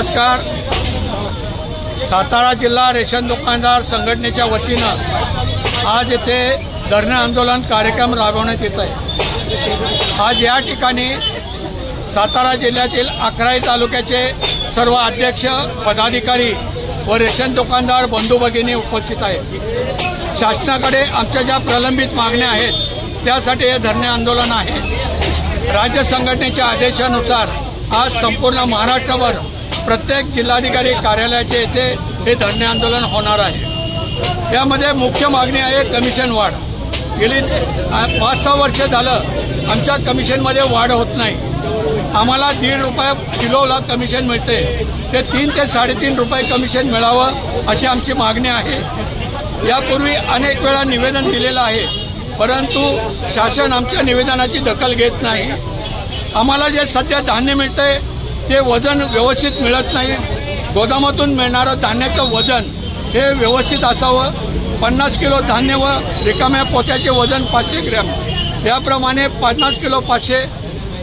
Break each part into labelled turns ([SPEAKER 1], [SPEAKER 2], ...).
[SPEAKER 1] नमस्कार। सातारा जिल्हा रेशन दुकानदार संघटनेच्या वतीनं आज येथे धरणे आंदोलन कार्यक्रम राबवण्यात येत आहे। आज या ठिकाणी सातारा जिल्ह्यातील अक्राई तालुक्याचे सर्व अध्यक्ष, पदाधिकारी व रेशन दुकानदार बंधू भगिनी उपस्थित आहेत। शासनाकडे आमच्या ज्या प्रलंबित मागण्या आहेत त्यासाठी हे धरणे आंदोलन आहे। राज्य संघटनेच्या आदेशानुसार आज संपूर्ण महाराष्ट्रभर प्रत्येक जिल्हाधिकारी कार्यालयाचे येथे हे धरणे आंदोलन होणार आहे। यामध्ये मुख्य मागणी आहे कमिशन वाढ। गेली 5-6 वर्ष झालं आमच्या कमिशनमध्ये वाढ होत नाही। आम्हाला ₹1.5 किलोला कमिशन मिळते, ते 3 ते 3.5 रुपये कमिशन मिळावं अशी आमची मागणी आहे। यापूर्वी अनेक वेळा निवेदन दिलेलं आहे, परंतु शासन आमच्या निवेदनाची दखल घेत नाही। आम्हाला जे सध्या धान्य मिळतंय ते वजन व्यवस्थित मिळत नाही। गोदामातून मिळणारं धान्याचं वजन हे व्यवस्थित असावं। 50 किलो धान्य व रिकाम्या पोत्याचे वजन 500 ग्रॅम, याप्रमाणे 50 किलो 500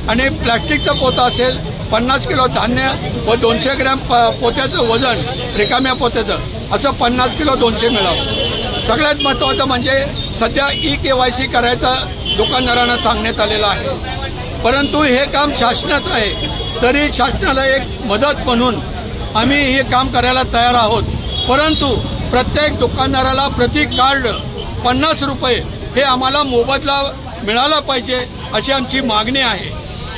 [SPEAKER 1] आणि प्लास्टिकचं पोतं असेल 50 किलो धान्य व 200 ग्रॅम पोत्याचं वजन रिकाम्या पोत्याचं असं 50 किलो 200 मिळावं। सगळ्यात महत्त्वाचं म्हणजे सध्या KYC करायचं दुकानदारांना सांगण्यात आलेलं आहे, परंतु हे काम शासनाचं आहे। तरी शासनाला एक मदत म्हणून आम्ही हे काम करायला तयार आहोत, परंतु प्रत्येक दुकानदाराला प्रति कार्ड 50 रुपये हे आम्हाला मोबदला मिळाला पाहिजे अशी आमची मागणी आहे।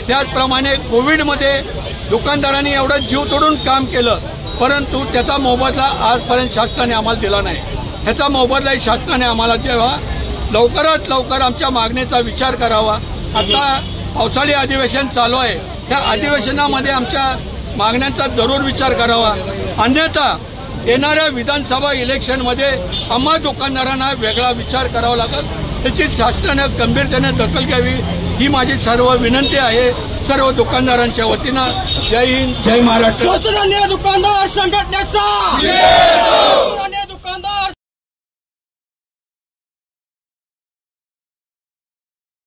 [SPEAKER 1] त्याचप्रमाणे कोविडमध्ये दुकानदारांनी एवढं जीव तोडून काम केलं, परंतु त्याचा मोबदला आजपर्यंत शासनाने आम्हाला दिला नाही। ह्याचा मोबदलाही शासनाने आम्हाला द्यावा। लवकरात लवकर आमच्या मागणीचा विचार करावा। आता पावसाळी अधिवेशन चालू आहे, त्या अधिवेशनामध्ये आमच्या मागण्यांचा जरूर विचार करावा, अन्यथा येणाऱ्या विधानसभा इलेक्शनमध्ये आम्हा दुकानदारांना वेगळा विचार करावा लागेल। त्याची शासनाने गंभीरतेने दखल घ्यावी ही माझी सर्व विनंती आहे सर्व दुकानदारांच्या वतीनं। जय हिंद, जय महाराष्ट्र।
[SPEAKER 2] दुकानदार संघटनेचा